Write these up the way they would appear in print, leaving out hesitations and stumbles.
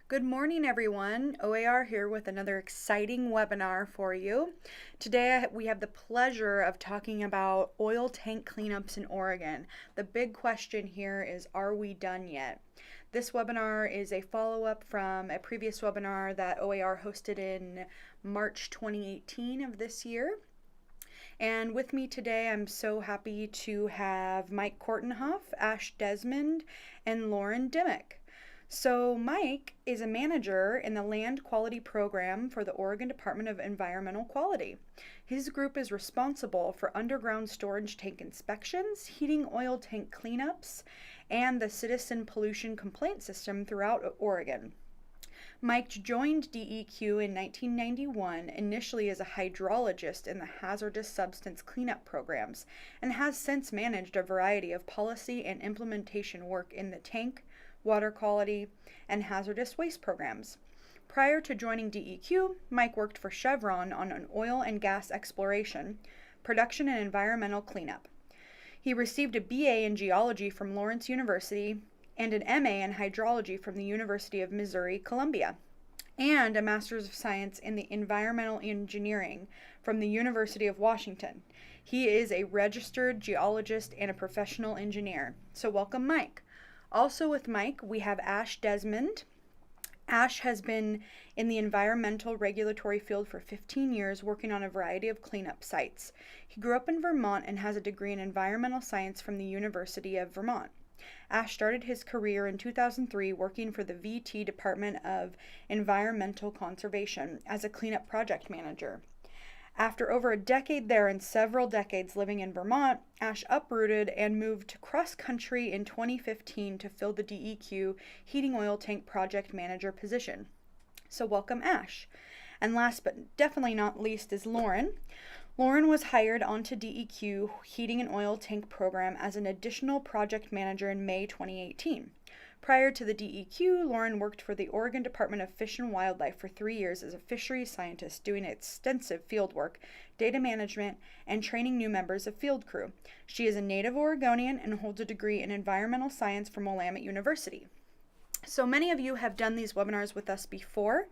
Good morning, everyone. OAR here with another exciting webinar for you. Today we have the pleasure of talking about oil tank cleanups in Oregon. The big question here is, are we done yet? This webinar is a follow-up from a previous webinar that OAR hosted in March 2018 of this year. And with me today, I'm so happy to have Mike Kortenhoff, Ash Desmond, and Lauren Dimmick. So Mike is a manager in the Land Quality Program for the Oregon Department of Environmental Quality. His group is responsible for underground storage tank inspections, heating oil tank cleanups, and the citizen pollution complaint system throughout Oregon. Mike joined DEQ in 1991, initially as a hydrologist in the hazardous substance cleanup programs, and has since managed a variety of policy and implementation work in the tank, water quality, and hazardous waste programs. Prior to joining DEQ, Mike worked for Chevron on an oil and gas exploration, production, and environmental cleanup. He received a BA in geology from Lawrence University and an MA in hydrology from the University of Missouri-Columbia, and a Master's of Science in the Environmental Engineering from the University of Washington. He is a registered geologist and a professional engineer. So welcome, Mike. Also with Mike, we have Ash Desmond. Ash has been in the environmental regulatory field for 15 years, working on a variety of cleanup sites. He grew up in Vermont and has a degree in environmental science from the University of Vermont. Ash started his career in 2003 working for the VT Department of Environmental Conservation as a cleanup project manager. After over a decade there and several decades living in Vermont, Ash uprooted and moved cross-country in 2015 to fill the DEQ heating oil tank project manager position. So welcome, Ash. And last but definitely not least is Lauren. Lauren was hired onto DEQ heating and oil tank program as an additional project manager in May 2018. Prior to the DEQ, Lauren worked for the Oregon Department of Fish and Wildlife for 3 years as a fisheries scientist, doing extensive field work, data management, and training new members of field crew. She is a native Oregonian and holds a degree in environmental science from Willamette University. So many of you have done these webinars with us before.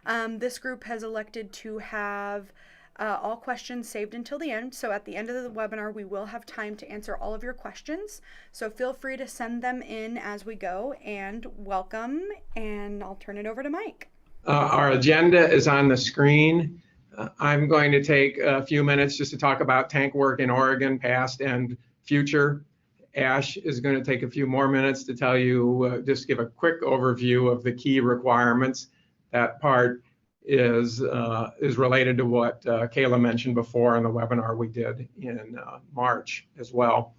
This group has elected to have all questions saved until the end. So at the end of the webinar, we will have time to answer all of your questions. So feel free to send them in as we go, and welcome. And I'll turn it over to Mike. Our agenda is on the screen. I'm going to take a few minutes just to talk about tank work in Oregon, past and future. Ash is going to take a few more minutes to tell you, just give a quick overview of the key requirements. That part is related to what Kayla mentioned before in the webinar we did in March as well.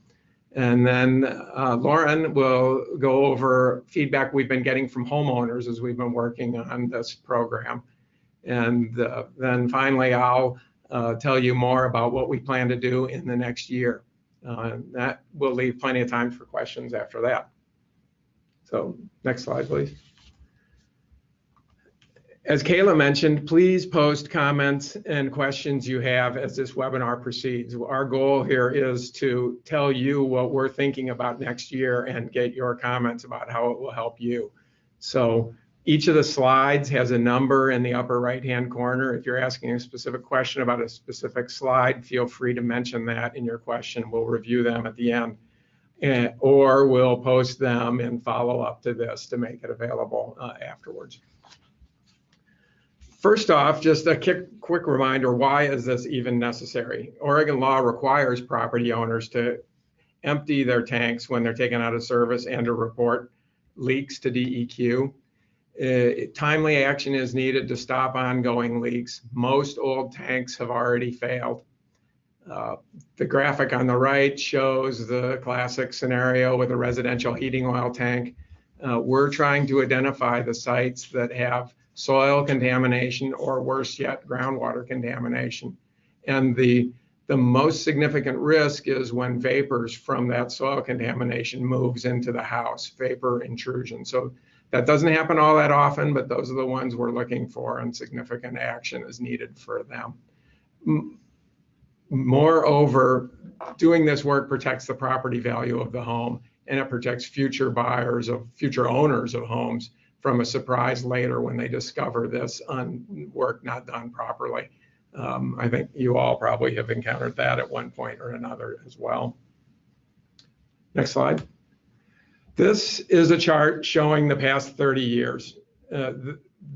And then Lauren will go over feedback we've been getting from homeowners as we've been working on this program. And then finally, I'll tell you more about what we plan to do in the next year. That will leave plenty of time for questions after that. So next slide, please. As Kayla mentioned, please post comments and questions you have as this webinar proceeds. Our goal here is to tell you what we're thinking about next year and get your comments about how it will help you. So each of the slides has a number in the upper right-hand corner. If you're asking a specific question about a specific slide, feel free to mention that in your question. We'll review them at the end, or we'll post them and follow up to this to make it available afterwards. First off, just a quick reminder, why is this even necessary? Oregon law requires property owners to empty their tanks when they're taken out of service and to report leaks to DEQ. Timely action is needed to stop ongoing leaks. Most old tanks have already failed. The graphic on the right shows the classic scenario with a residential heating oil tank. We're trying to identify the sites that have soil contamination, or worse yet, groundwater contamination. And the most significant risk is when vapors from that soil contamination moves into the house, vapor intrusion. So that doesn't happen all that often, but those are the ones we're looking for, and significant action is needed for them. Moreover, doing this work protects the property value of the home, and it protects future buyers, future owners of homes from a surprise later when they discover this work not done properly. I think you all probably have encountered that at one point or another as well. Next slide. This is a chart showing the past 30 years.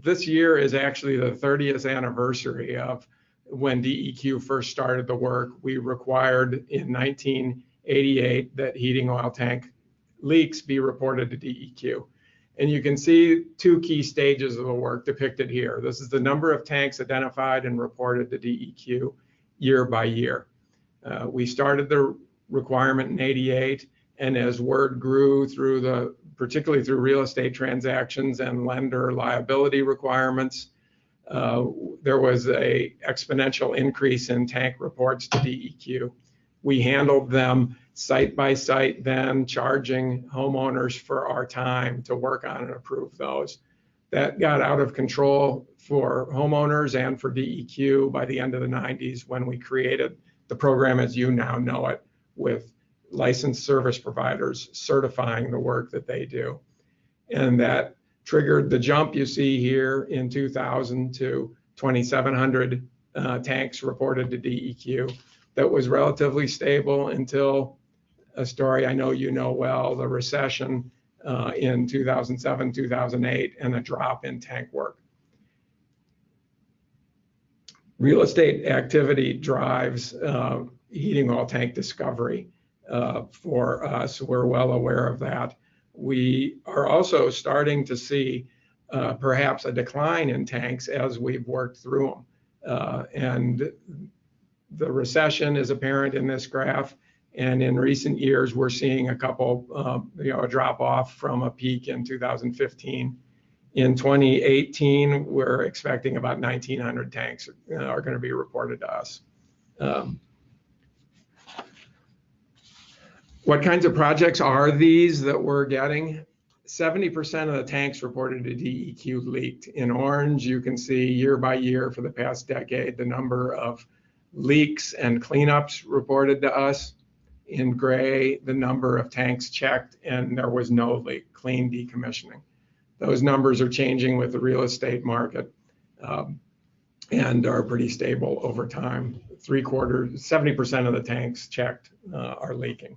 This year is actually the 30th anniversary of when DEQ first started the work. We required in 1988 that heating oil tank leaks be reported to DEQ. And you can see two key stages of the work depicted here. This is the number of tanks identified and reported to DEQ year by year. We started the requirement in 88, and as word grew through particularly through real estate transactions and lender liability requirements, there was an exponential increase in tank reports to DEQ. We handled them site by site, then charging homeowners for our time to work on and approve those. That got out of control for homeowners and for DEQ by the end of the 90s when we created the program as you now know it, with licensed service providers certifying the work that they do. And that triggered the jump you see here in 2000 to 2,700 tanks reported to DEQ. That was relatively stable until a story I know you know well, the recession in 2007, 2008, and a drop in tank work. Real estate activity drives heating oil tank discovery for us. We're well aware of that. We are also starting to see perhaps a decline in tanks as we've worked through them. And the recession is apparent in this graph. And in recent years, we're seeing a couple, a drop off from a peak in 2015. In 2018, we're expecting about 1,900 tanks are going to be reported to us. What kinds of projects are these that we're getting? 70% of the tanks reported to DEQ leaked. In orange, you can see year by year for the past decade, the number of leaks and cleanups reported to us. In gray, the number of tanks checked and there was no leak, clean decommissioning. Those numbers are changing with the real estate market and are pretty stable over time. 70% of the tanks checked are leaking.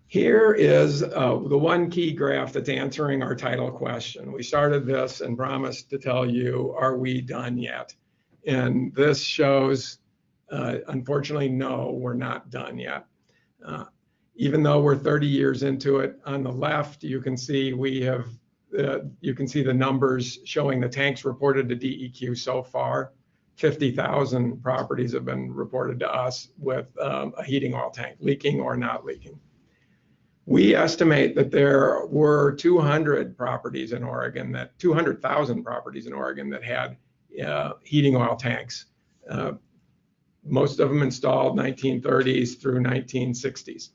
Here is the one key graph that's answering our title question. We started this and promised to tell you, are we done yet? And this shows, unfortunately, no, we're not done yet. Even though we're 30 years into it, on the left, you can see we have, you can see the numbers showing the tanks reported to DEQ so far. 50,000 properties have been reported to us with a heating oil tank, leaking or not leaking. We estimate that there were 200,000 properties in Oregon that had heating oil tanks. Most of them installed 1930s through 1960s.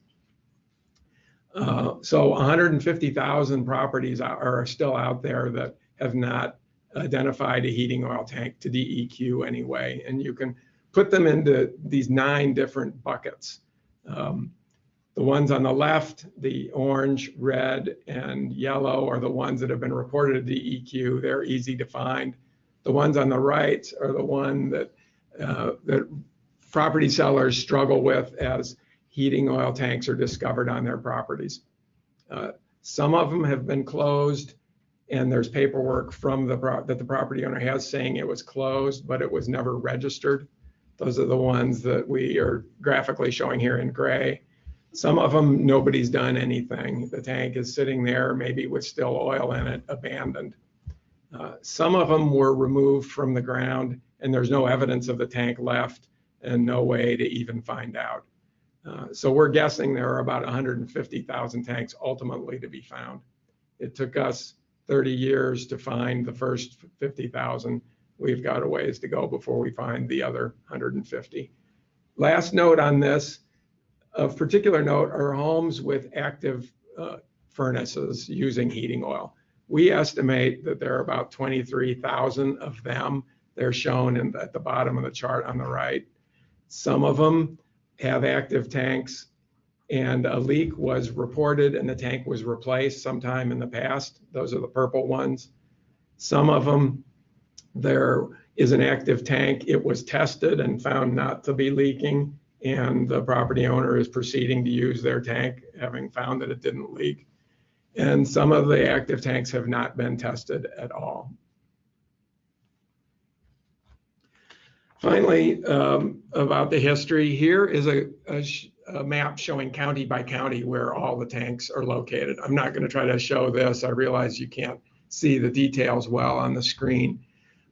So 150,000 properties are still out there that have not identified a heating oil tank to DEQ anyway. And you can put them into these 9 different buckets. The ones on the left, the orange, red, and yellow are the ones that have been reported to DEQ. They're easy to find. The ones on the right are the one that property sellers struggle with as heating oil tanks are discovered on their properties. Some of them have been closed, and there's paperwork from that the property owner has saying it was closed, but it was never registered. Those are the ones that we are graphically showing here in gray. Some of them, nobody's done anything. The tank is sitting there, maybe with still oil in it, abandoned. Some of them were removed from the ground, and there's no evidence of the tank left and no way to even find out. So we're guessing there are about 150,000 tanks ultimately to be found. It took us 30 years to find the first 50,000. We've got a ways to go before we find the other 150. Last note on this, of particular note are homes with active furnaces using heating oil. We estimate that there are about 23,000 of them. They're shown at the bottom of the chart on the right. Some of them have active tanks and a leak was reported and the tank was replaced sometime in the past. Those are the purple ones. Some of them, there is an active tank. It was tested and found not to be leaking, and the property owner is proceeding to use their tank, having found that it didn't leak. And some of the active tanks have not been tested at all. Finally, about the history, here is a map showing county by county where all the tanks are located. I'm not going to try to show this. I realize you can't see the details well on the screen,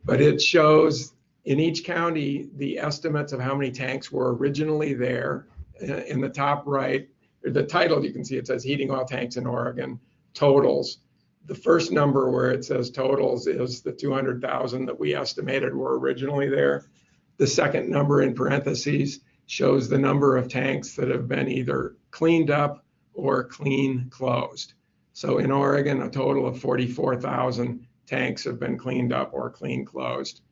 but it shows in each county the estimates of how many tanks were originally there. In the top right, the title, you can see it says heating oil tanks in Oregon, totals. The first number where it says totals is the 200,000 that we estimated were originally there. The second number in parentheses shows the number of tanks that have been either cleaned up or clean closed. So in Oregon, a total of 44,000 tanks have been cleaned up or clean closed.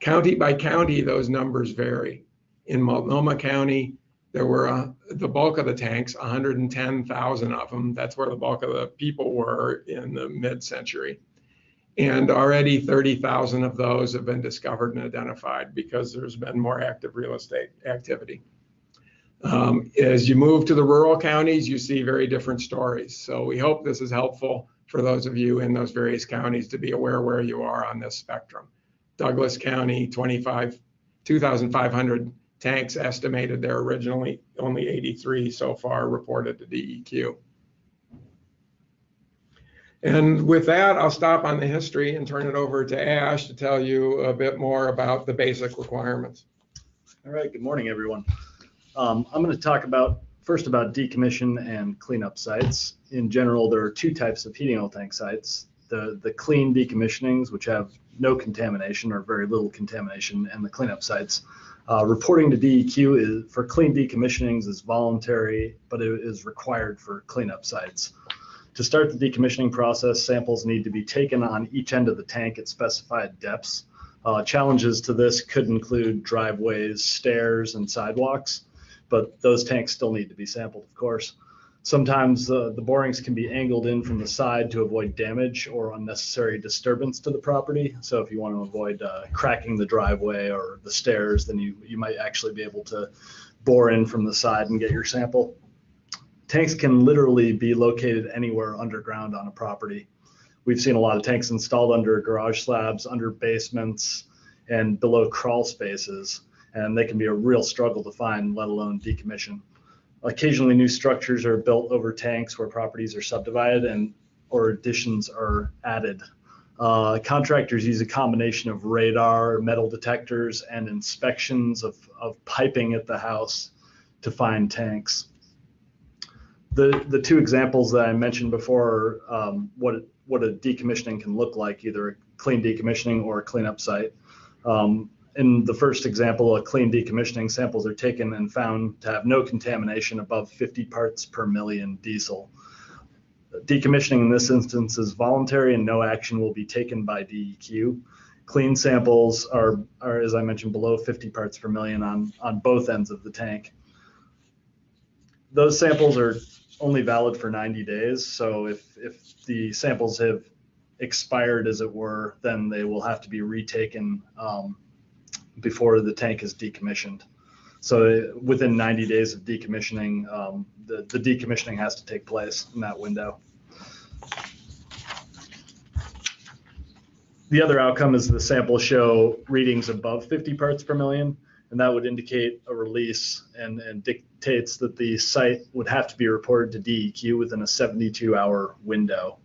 County by county, those numbers vary. In Multnomah County, there were the bulk of the tanks, 110,000 of them. That's where the bulk of the people were in the mid-century. And already 30,000 of those have been discovered and identified because there's been more active real estate activity. As you move to the rural counties, you see very different stories. So we hope this is helpful for those of you in those various counties to be aware where you are on this spectrum. Douglas County, 2,500 tanks estimated there originally, only 83 so far reported to DEQ. And with that, I'll stop on the history and turn it over to Ash to tell you a bit more about the basic requirements. All right, good morning, everyone. I'm going to talk first about decommission and cleanup sites. In general, there are two types of heating oil tank sites. The clean decommissionings, which have no contamination or very little contamination, and the cleanup sites. Reporting to DEQ for clean decommissionings is voluntary, but it is required for cleanup sites. To start the decommissioning process, samples need to be taken on each end of the tank at specified depths. Challenges to this could include driveways, stairs, and sidewalks, but those tanks still need to be sampled, of course. Sometimes the borings can be angled in from the side to avoid damage or unnecessary disturbance to the property. So if you want to avoid cracking the driveway or the stairs, then you might actually be able to bore in from the side and get your sample. Tanks can literally be located anywhere underground on a property. We've seen a lot of tanks installed under garage slabs, under basements, and below crawl spaces, and they can be a real struggle to find, let alone decommission. Occasionally, new structures are built over tanks where properties are subdivided or additions are added. Contractors use a combination of radar, metal detectors, and inspections of piping at the house to find tanks. The two examples that I mentioned before are what a decommissioning can look like, either a clean decommissioning or a cleanup site. In the first example, a clean decommissioning, samples are taken and found to have no contamination above 50 parts per million diesel. Decommissioning in this instance is voluntary and no action will be taken by DEQ. Clean samples are, as I mentioned, below 50 parts per million on both ends of the tank. Those samples are only valid for 90 days. So if the samples have expired, as it were, then they will have to be retaken before the tank is decommissioned. So within 90 days of decommissioning, the decommissioning has to take place in that window. The other outcome is the samples show readings above 50 parts per million, and that would indicate a release and dictates that the site would have to be reported to DEQ within a 72-hour window.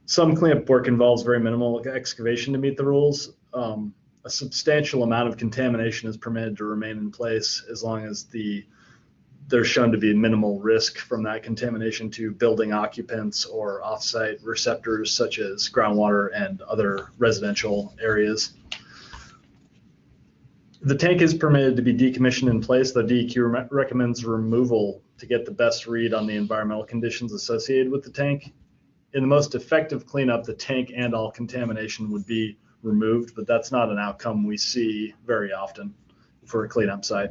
Some cleanup work involves very minimal excavation to meet the rules. A substantial amount of contamination is permitted to remain in place as long as there's shown to be minimal risk from that contamination to building occupants or offsite receptors such as groundwater and other residential areas. The tank is permitted to be decommissioned in place, though DEQ recommends removal to get the best read on the environmental conditions associated with the tank. In the most effective cleanup, the tank and all contamination would be removed, but that's not an outcome we see very often for a cleanup site.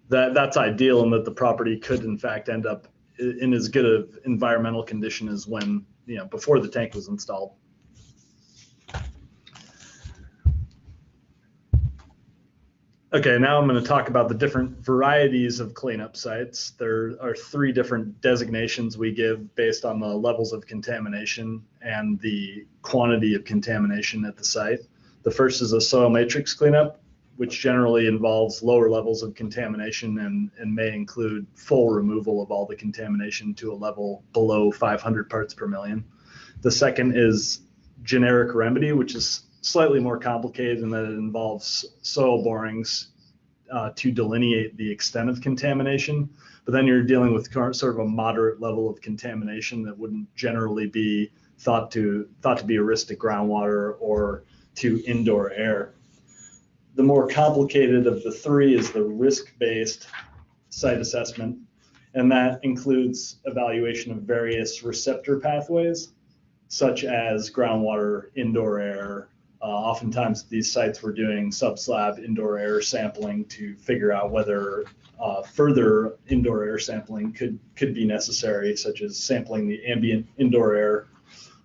that's ideal, and that the property could in fact end up in as good of environmental condition as when, before the tank was installed. Okay, now I'm going to talk about the different varieties of cleanup sites. There are 3 different designations we give based on the levels of contamination and the quantity of contamination at the site. The first is a soil matrix cleanup, which generally involves lower levels of contamination and may include full removal of all the contamination to a level below 500 parts per million. The second is generic remedy, which is slightly more complicated in that it involves soil borings to delineate the extent of contamination, but then you're dealing with sort of a moderate level of contamination that wouldn't generally be thought to be a risk to groundwater or to indoor air. The more complicated of the 3 is the risk-based site assessment, and that includes evaluation of various receptor pathways, such as groundwater, indoor air. Oftentimes at these sites we're doing subslab indoor air sampling to figure out whether further indoor air sampling could be necessary, such as sampling the ambient indoor air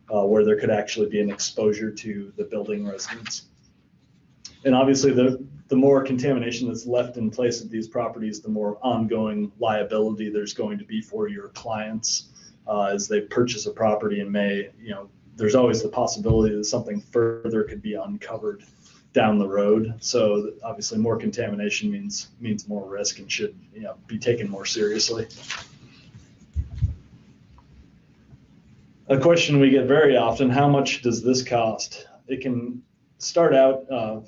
where there could actually be an exposure to the building residents. And obviously the more contamination that's left in place at these properties, the more ongoing liability there's going to be for your clients as they purchase a property and may, there's always the possibility that something further could be uncovered down the road. So obviously more contamination means more risk and should be taken more seriously. A question we get very often: how much does this cost? It can start out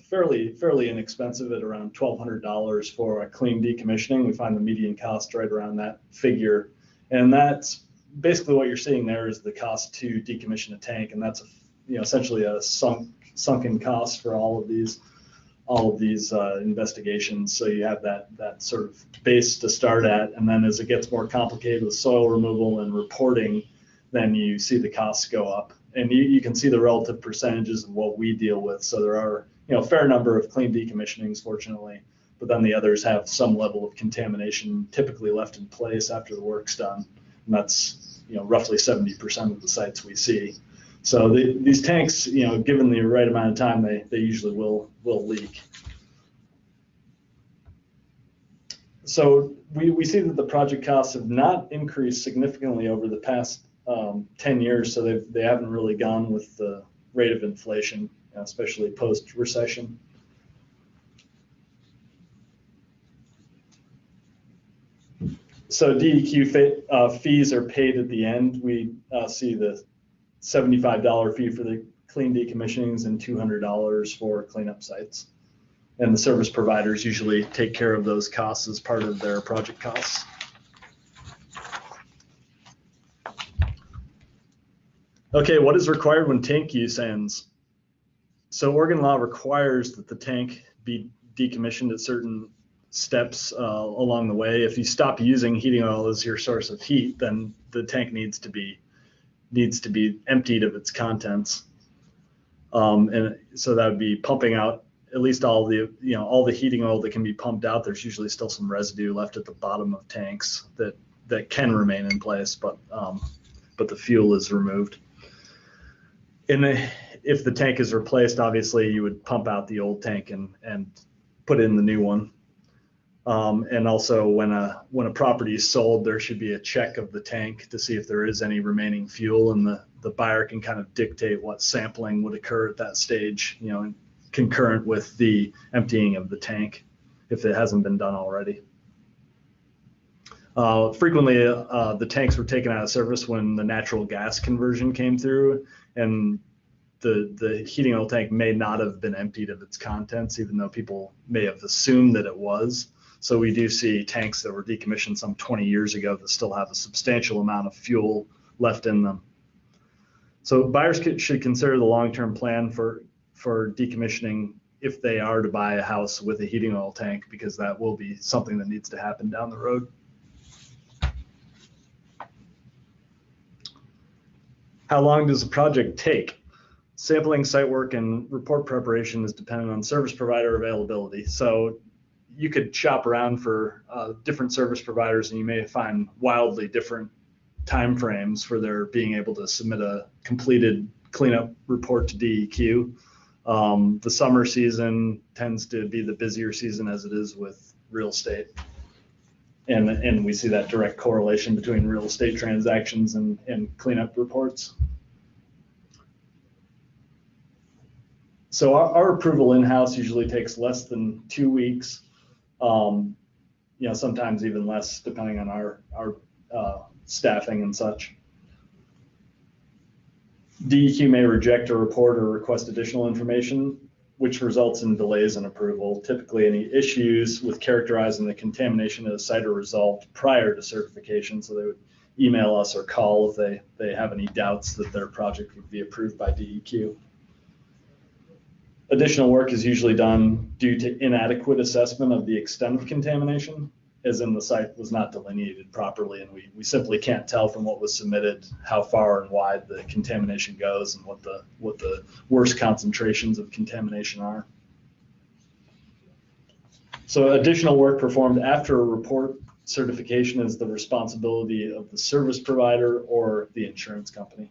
fairly inexpensive at around $1,200 for a clean decommissioning. We find the median cost right around that figure, and that's basically what you're seeing there is the cost to decommission a tank, and that's essentially a sunken cost for all of these investigations. So you have that sort of base to start at, and then as it gets more complicated with soil removal and reporting, then you see the costs go up, and you can see the relative percentages of what we deal with. So there are a fair number of clean decommissionings, fortunately, but then the others have some level of contamination typically left in place after the work's done, and that's roughly 70% of the sites we see. So these tanks, given the right amount of time, they usually will leak. So we see that the project costs have not increased significantly over the past 10 years, so they haven't really gone with the rate of inflation, especially post-recession. So DEQ fees are paid at the end. We see the $75 fee for the clean decommissionings and $200 for cleanup sites. And the service providers usually take care of those costs as part of their project costs. Okay, what is required when tank use ends? So Oregon law requires that the tank be decommissioned at certain steps along the way. If you stop using heating oil as your source of heat, then the tank needs to be emptied of its contents. And so that would be pumping out at least all the heating oil that can be pumped out. There's usually still some residue left at the bottom of tanks that can remain in place, but the fuel is removed. If the tank is replaced, obviously you would pump out the old tank and put in the new one. And also when a property is sold, there should be a check of the tank to see if there is any remaining fuel, and the buyer can kind of dictate what sampling would occur at that stage, concurrent with the emptying of the tank if it hasn't been done already. Frequently, the tanks were taken out of service when the natural gas conversion came through, and the heating oil tank may not have been emptied of its contents, even though people may have assumed that it was. So we do see tanks that were decommissioned some 20 years ago that still have a substantial amount of fuel left in them. So buyers should consider the long-term plan for decommissioning if they are to buy a house with a heating oil tank, because that will be something that needs to happen down the road. How long does a project take? Sampling, site work, and report preparation is dependent on service provider availability. So you could shop around for different service providers, and you may find wildly different time frames for their being able to submit a completed cleanup report to DEQ. The summer season tends to be the busier season, as it is with real estate. And we see that direct correlation between real estate transactions and cleanup reports. So our approval in-house usually takes less than 2 weeks. Sometimes even less, depending on our staffing and such. DEQ may reject a report or request additional information, which results in delays in approval. Typically, any issues with characterizing the contamination of the site are resolved prior to certification, so they would email us or call if they have any doubts that their project would be approved by DEQ. Additional work is usually done due to inadequate assessment of the extent of contamination, as in the site was not delineated properly, and we simply can't tell from what was submitted how far and wide the contamination goes and what the worst concentrations of contamination are. So additional work performed after a report certification is the responsibility of the service provider or the insurance company.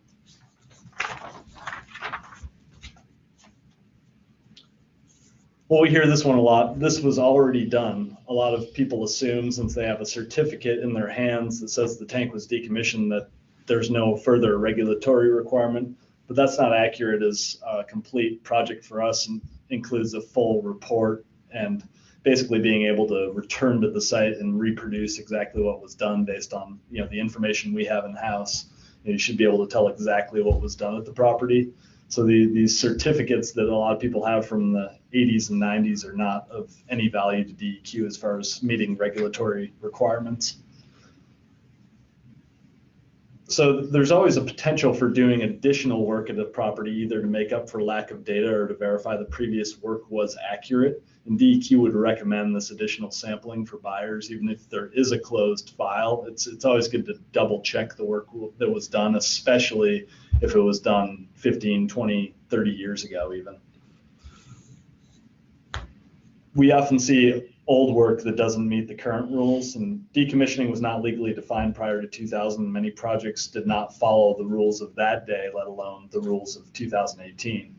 Well, we hear this one a lot. This was already done. A lot of people assume, since they have a certificate in their hands that says the tank was decommissioned, that there's no further regulatory requirement, but that's not accurate, as a complete project for us includes a full report and basically being able to return to the site and reproduce exactly what was done based on the information we have in-house. You should be able to tell exactly what was done at the property. So these certificates that a lot of people have from the 80s and 90s are not of any value to DEQ as far as meeting regulatory requirements. So there's always a potential for doing additional work at a property, either to make up for lack of data or to verify the previous work was accurate. And DEQ would recommend this additional sampling for buyers, even if there is a closed file. It's always good to double check the work that was done, especially if it was done 15, 20, 30 years ago even. We often see old work that doesn't meet the current rules, and decommissioning was not legally defined prior to 2000. Many projects did not follow the rules of that day, let alone the rules of 2018.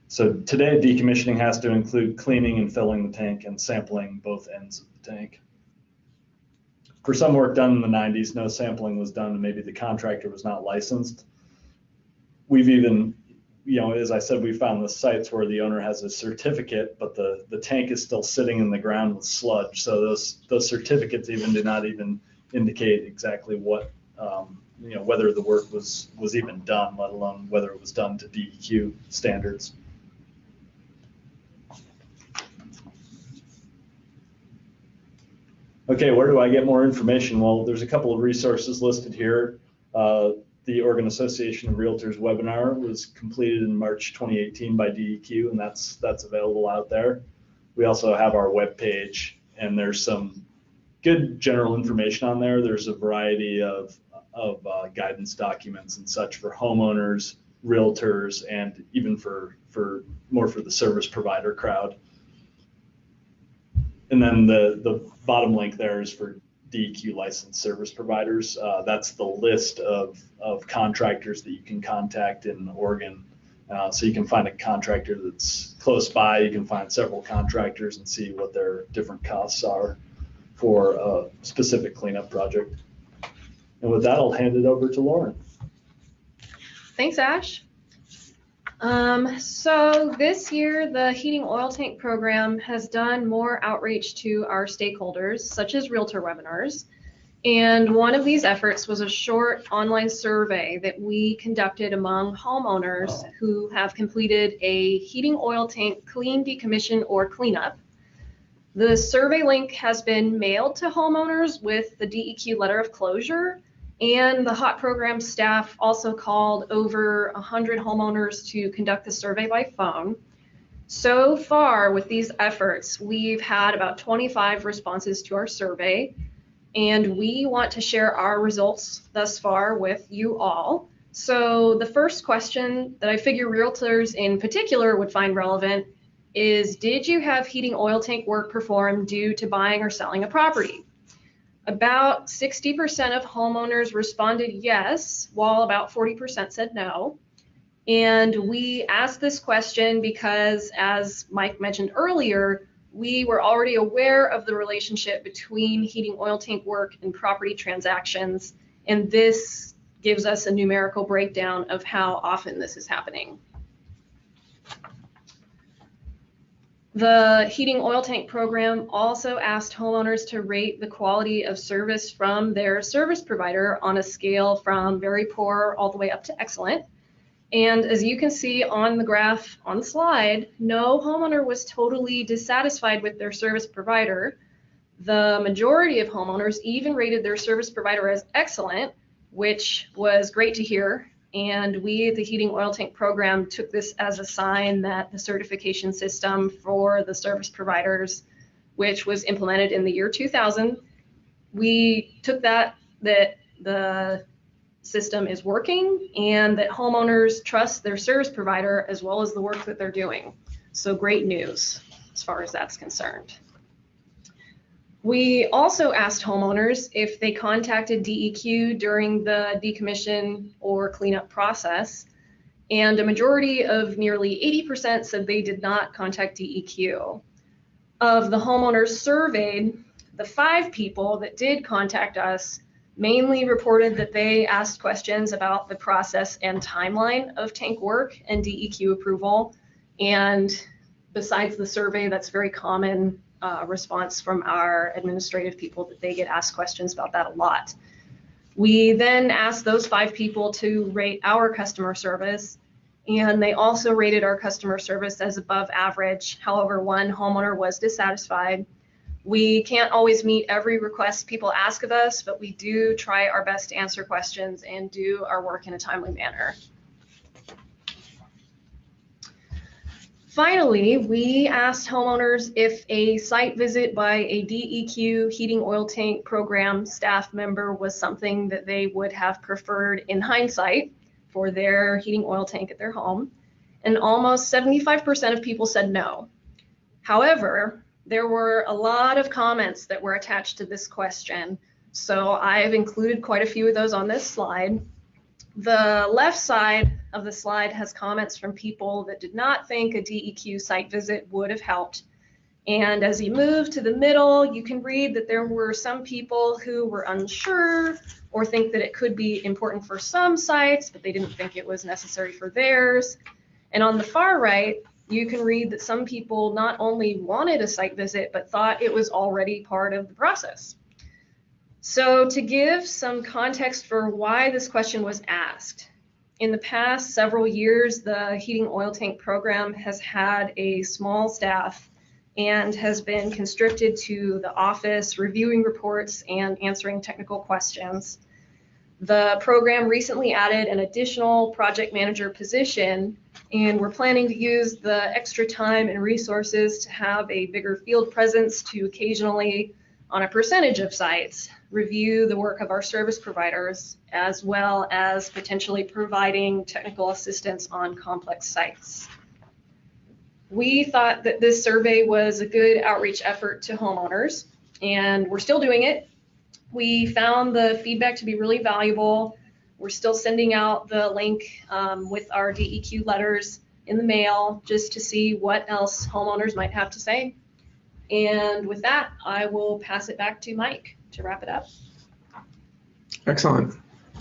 So today, decommissioning has to include cleaning and filling the tank and sampling both ends of the tank. For some work done in the 90s, no sampling was done, and maybe the contractor was not licensed. We've even, as I said, we found the sites where the owner has a certificate, but the tank is still sitting in the ground with sludge. So those certificates even do not even indicate exactly what, whether the work was even done, let alone whether it was done to DEQ standards. Okay, where do I get more information? Well, there's a couple of resources listed here. The Oregon Association of Realtors webinar was completed in March 2018 by DEQ, and that's available out there. We also have our webpage, and there's some good general information on there. There's a variety of guidance documents and such for homeowners, realtors, and even for the service provider crowd. And then the bottom link there is for DEQ licensed service providers. That's the list of contractors that you can contact in Oregon. So you can find a contractor that's close by. You can find several contractors and see what their different costs are for a specific cleanup project. And with that, I'll hand it over to Lauren. Thanks, Ash. So this year, the heating oil tank program has done more outreach to our stakeholders, such as realtor webinars. And one of these efforts was a short online survey that we conducted among homeowners who have completed a heating oil tank clean, decommission, or cleanup. The survey link has been mailed to homeowners with the DEQ letter of closure. And the HOT program staff also called over 100 homeowners to conduct the survey by phone. So far with these efforts, we've had about 25 responses to our survey, and we want to share our results thus far with you all. So the first question that I figure realtors in particular would find relevant is, did you have heating oil tank work performed due to buying or selling a property? About 60% of homeowners responded yes, while about 40% said no. And we asked this question because, as Mike mentioned earlier, we were already aware of the relationship between heating oil tank work and property transactions, and this gives us a numerical breakdown of how often this is happening. The heating oil tank program also asked homeowners to rate the quality of service from their service provider on a scale from very poor all the way up to excellent. And as you can see on the graph on the slide, no homeowner was totally dissatisfied with their service provider. The majority of homeowners even rated their service provider as excellent, which was great to hear. And we at the Heating Oil Tank Program took this as a sign that the certification system for the service providers, which was implemented in the year 2000, we took that the system is working and that homeowners trust their service provider as well as the work that they're doing. So great news as far as that's concerned. We also asked homeowners if they contacted DEQ during the decommission or cleanup process, and a majority of nearly 80% said they did not contact DEQ. Of the homeowners surveyed, the 5 people that did contact us mainly reported that they asked questions about the process and timeline of tank work and DEQ approval. And besides the survey, that's very common response from our administrative people, that they get asked questions about that a lot. We then asked those 5 people to rate our customer service, and they also rated our customer service as above average. However, one homeowner was dissatisfied. We can't always meet every request people ask of us, but we do try our best to answer questions and do our work in a timely manner. Finally, we asked homeowners if a site visit by a DEQ heating oil tank program staff member was something that they would have preferred in hindsight for their heating oil tank at their home. And almost 75% of people said no. However, there were a lot of comments that were attached to this question, so I've included quite a few of those on this slide. The left side of the slide has comments from people that did not think a DEQ site visit would have helped. And as you move to the middle, you can read that there were some people who were unsure or think that it could be important for some sites, but they didn't think it was necessary for theirs. And on the far right, you can read that some people not only wanted a site visit, but thought it was already part of the process. So to give some context for why this question was asked, in the past several years, the heating oil tank program has had a small staff and has been constricted to the office reviewing reports and answering technical questions. The program recently added an additional project manager position, and we're planning to use the extra time and resources to have a bigger field presence to occasionally, on a percentage of sites, review the work of our service providers, as well as potentially providing technical assistance on complex sites. We thought that this survey was a good outreach effort to homeowners, and we're still doing it. We found the feedback to be really valuable. We're still sending out the link with our DEQ letters in the mail just to see what else homeowners might have to say. And with that, I will pass it back to Mike to wrap it up. Excellent.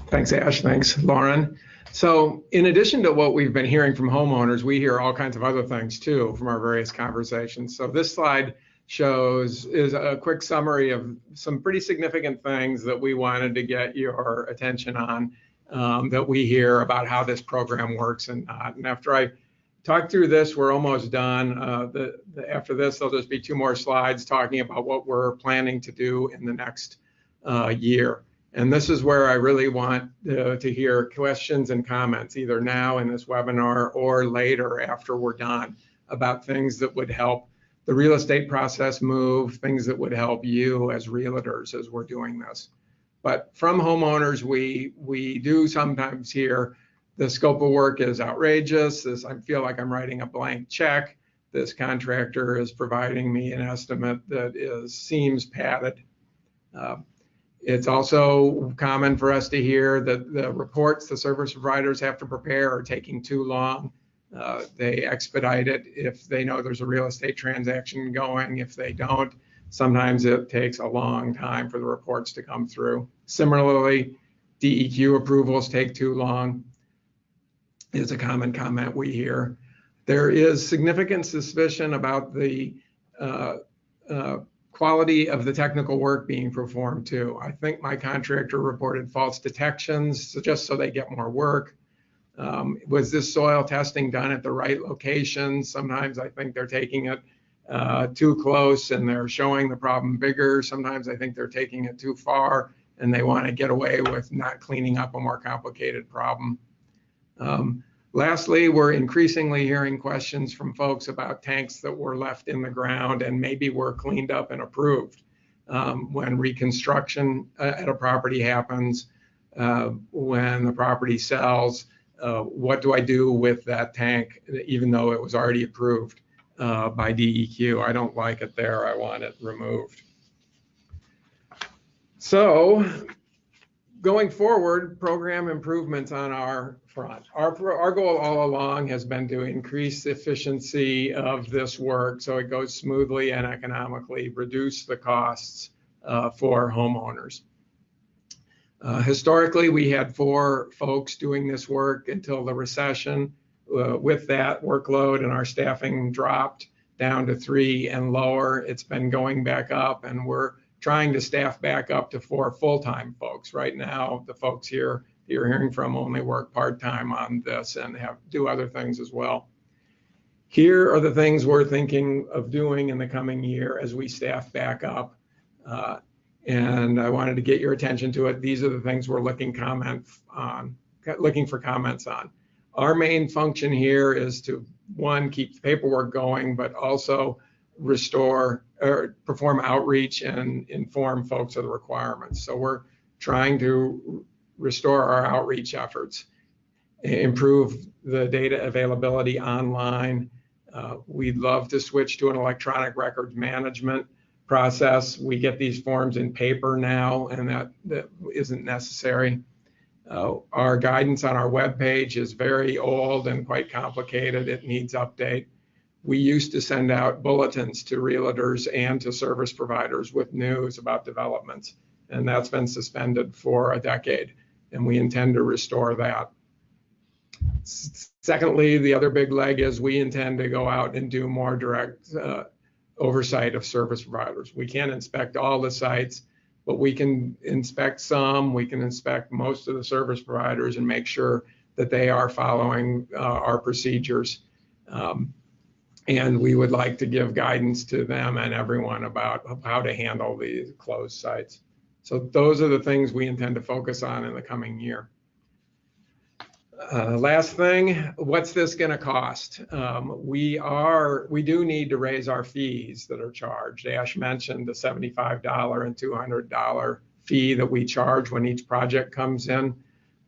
Thanks, Ash. Thanks, Lauren. So in addition to what we've been hearing from homeowners, we hear all kinds of other things too from our various conversations. So this slide is a quick summary of some pretty significant things that we wanted to get your attention on, that we hear about how this program works and not. And after I talk through this, we're almost done. After this, there'll just be 2 more slides talking about what we're planning to do in the next year. And this is where I really want to hear questions and comments, either now in this webinar or later after we're done, about things that would help the real estate process move, things that would help you as realtors as we're doing this. But from homeowners, we do sometimes hear the scope of work is outrageous. I feel like I'm writing a blank check. this contractor is providing me an estimate that seems padded. It's also common for us to hear that the reports the service providers have to prepare are taking too long. They expedite it if they know there's a real estate transaction going. If they don't, sometimes it takes a long time for the reports to come through. Similarly, DEQ approvals take too long is a common comment we hear. There is significant suspicion about the quality of the technical work being performed too. I think my contractor reported false detections just so they get more work. Was this soil testing done at the right location? Sometimes I think they're taking it too close and they're showing the problem bigger. Sometimes I think they're taking it too far and they want to get away with not cleaning up a more complicated problem. Lastly, we're increasingly hearing questions from folks about tanks that were left in the ground and maybe were cleaned up and approved. When reconstruction at a property happens, when the property sells, what do I do with that tank, even though it was already approved by DEQ? I don't like it there. I want it removed. So going forward, program improvements on our front. Our goal all along has been to increase the efficiency of this work so it goes smoothly and economically, reduce the costs for homeowners. Historically, we had 4 folks doing this work until the recession. With that workload and our staffing dropped down to 3 and lower, it's been going back up, and we're trying to staff back up to 4 full-time folks. Right now, the folks here you're hearing from only work part-time on this and do other things as well. Here are the things we're thinking of doing in the coming year as we staff back up. And I wanted to get your attention to it. These are the things we're looking for comments on. Our main function here is to, 1, keep the paperwork going, but also restore or perform outreach and inform folks of the requirements. So we're trying to restore our outreach efforts, improve the data availability online. We'd love to switch to an electronic records management process. We get these forms in paper now, and that isn't necessary. Our guidance on our webpage is very old and quite complicated. It needs update. We used to send out bulletins to realtors and to service providers with news about developments, and that's been suspended for a decade, and we intend to restore that. Secondly, the other big leg is we intend to go out and do more direct oversight of service providers. We can't inspect all the sites, but we can inspect some. We can inspect most of the service providers and make sure that they are following our procedures. And we would like to give guidance to them and everyone about how to handle these closed sites. So those are the things we intend to focus on in the coming year. Last thing, what's this going to cost? We do need to raise our fees that are charged. Ash mentioned the $75 and $200 fee that we charge when each project comes in.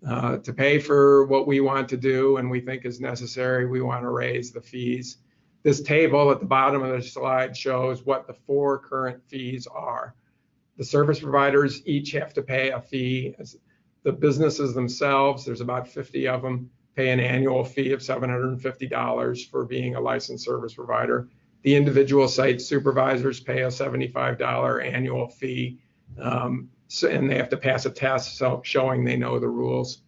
To pay for what we want to do and we think is necessary, we want to raise the fees. This table at the bottom of the slide shows what the 4 current fees are. The service providers each have to pay a fee. The businesses themselves, there's about 50 of them, pay an annual fee of $750 for being a licensed service provider. The individual site supervisors pay a $75 annual fee, and they have to pass a test showing they know the rules.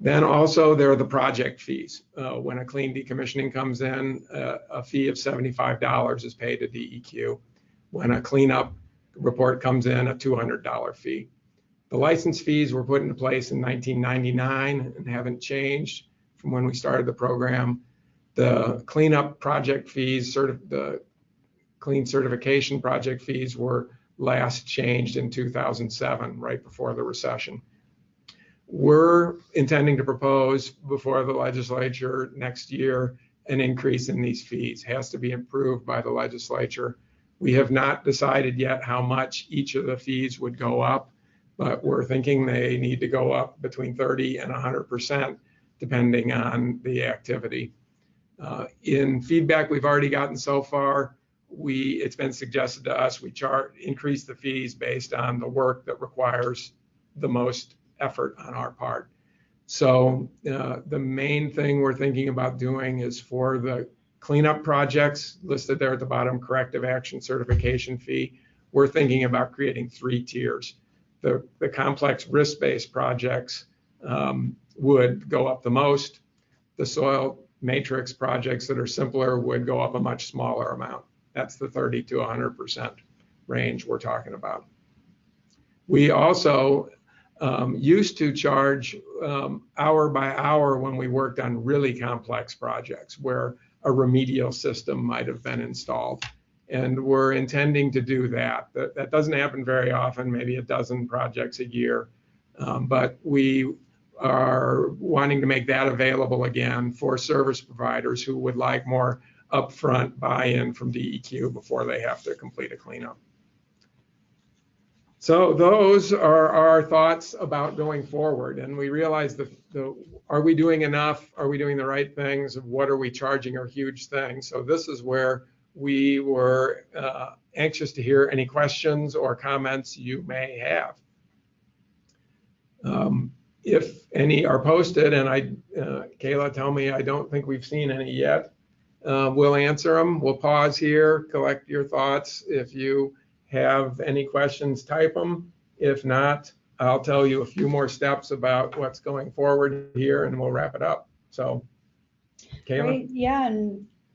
Then also there are the project fees. When a clean decommissioning comes in, a fee of $75 is paid to DEQ. When a cleanup report comes in, a $200 fee. The license fees were put into place in 1999 and haven't changed from when we started the program. The cleanup project fees, the clean certification project fees were last changed in 2007, right before the recession. We're intending to propose before the legislature next year an increase in these fees. It has to be approved by the legislature. We have not decided yet how much each of the fees would go up, but we're thinking they need to go up between 30 and 100%, depending on the activity. In feedback we've already gotten so far, it's been suggested to us we increase the fees based on the work that requires the most effort on our part. So the main thing we're thinking about doing is for the cleanup projects listed there at the bottom, corrective action certification fee, we're thinking about creating 3 tiers. The complex risk-based projects would go up the most. The soil matrix projects that are simpler would go up a much smaller amount. That's the 30 to 100% range we're talking about. We also used to charge hour by hour when we worked on really complex projects where a remedial system might have been installed. And we're intending to do that. That doesn't happen very often, maybe a dozen projects a year. But we are wanting to make that available again for service providers who would like more upfront buy-in from DEQ before they have to complete a cleanup. So those are our thoughts about going forward. And we realize are we doing enough? Are we doing the right things? What are we charging are huge things. So this is where we were anxious to hear any questions or comments you may have. If any are posted, and Kayla, tell me, I don't think we've seen any yet. We'll answer them. We'll pause here, collect your thoughts. If you have any questions, type them. If not, I'll tell you a few more steps about what's going forward here, and we'll wrap it up. So, Kayla? Great. Yeah,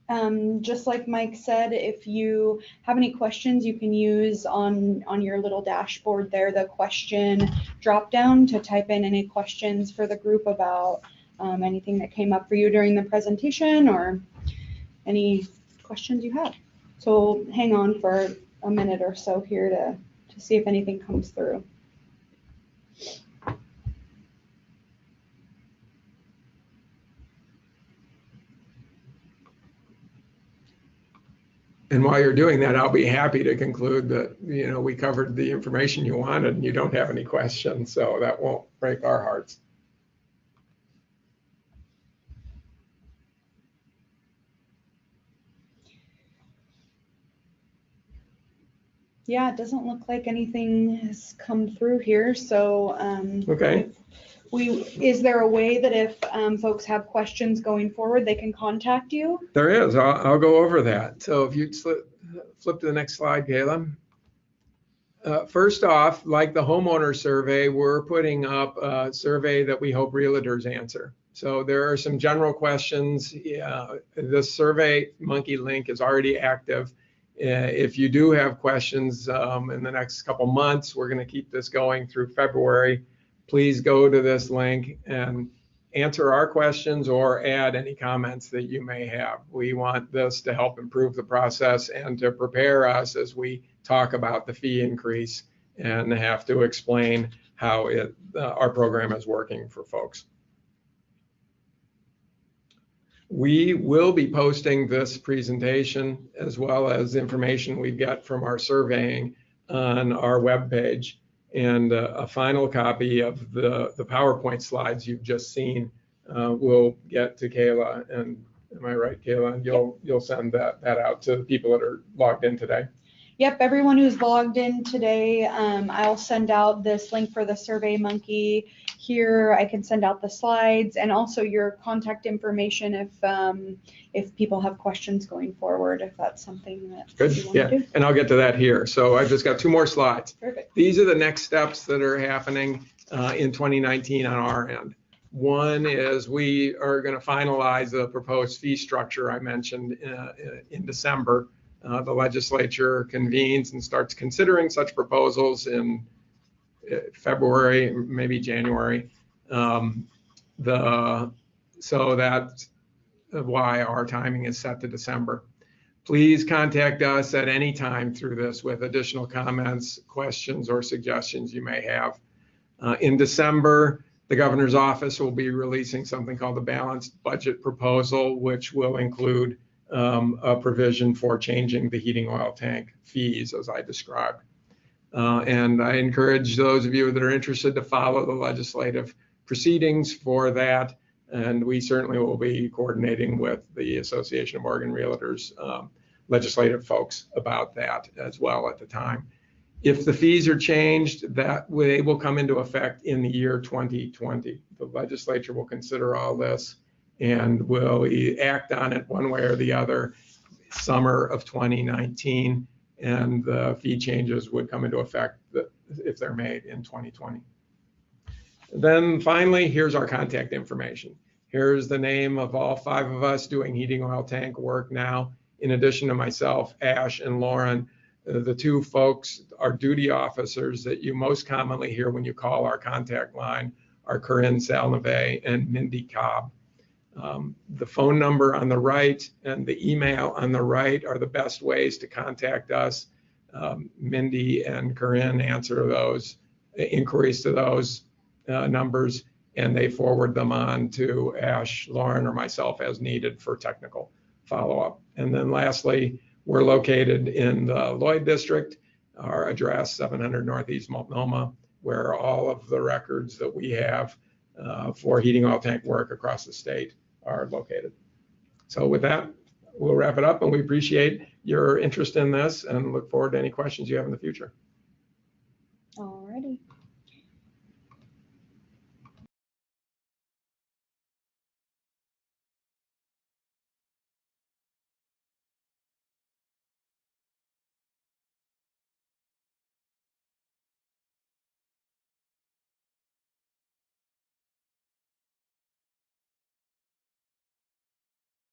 and just like Mike said, if you have any questions, you can use on your little dashboard there the question drop down to type in any questions for the group about anything that came up for you during the presentation or any questions you have. So hang on for a minute or so here to see if anything comes through. And while you're doing that, I'll be happy to conclude that, we covered the information you wanted and you don't have any questions, so that won't break our hearts. Yeah, it doesn't look like anything has come through here. So okay. Is there a way that if folks have questions going forward, they can contact you? There is. I'll go over that. So if you flip to the next slide, Kayla. First off, like the homeowner survey, we're putting up a survey that we hope realtors answer. So there are some general questions. The Survey Monkey link is already active. If you do have questions in the next couple months, we're going to keep this going through February. Please go to this link and answer our questions or add any comments that you may have. We want this to help improve the process and to prepare us as we talk about the fee increase and have to explain how our program is working for folks. We will be posting this presentation as well as information we get from our surveying on our webpage. And a final copy of the PowerPoint slides you've just seen will get to Kayla. And am I right, Kayla? And you'll send that out to the people that are logged in today. Yep, everyone who's logged in today, I'll send out this link for the Survey Monkey here. I can send out the slides and also your contact information if people have questions going forward, if that's something that Good. You want to do. And I'll get to that here. So I've just got 2 more slides. Perfect. These are the next steps that are happening in 2019 on our end. One is we are going to finalize the proposed fee structure I mentioned in December. The legislature convenes and starts considering such proposals in February, maybe January. So that's why our timing is set to December. Please contact us at any time through this with additional comments, questions, or suggestions you may have. In December, the governor's office will be releasing something called the Balanced Budget Proposal, which will include a provision for changing the heating oil tank fees, as I described. And I encourage those of you that are interested to follow the legislative proceedings for that. And we certainly will be coordinating with the Association of Oregon Realtors legislative folks about that as well at the time. If the fees are changed, that will come into effect in the year 2020. The legislature will consider all this and will act on it one way or the other summer of 2019, and the fee changes would come into effect if they're made in 2020. Then finally, here's our contact information. Here's the name of all 5 of us doing heating oil tank work now. In addition to myself, Ash and Lauren, the 2 folks, our duty officers that you most commonly hear when you call our contact line are Corinne Salneve and Mindy Cobb. The phone number on the right and the email on the right are the best ways to contact us. Mindy and Corinne answer those inquiries to those numbers, and they forward them on to Ash, Lauren, or myself as needed for technical follow-up. And then lastly, we're located in the Lloyd District, our address 700 Northeast Multnomah, where all of the records that we have for heating oil tank work across the state are located. So with that, we'll wrap it up, and we appreciate your interest in this and look forward to any questions you have in the future. Alrighty.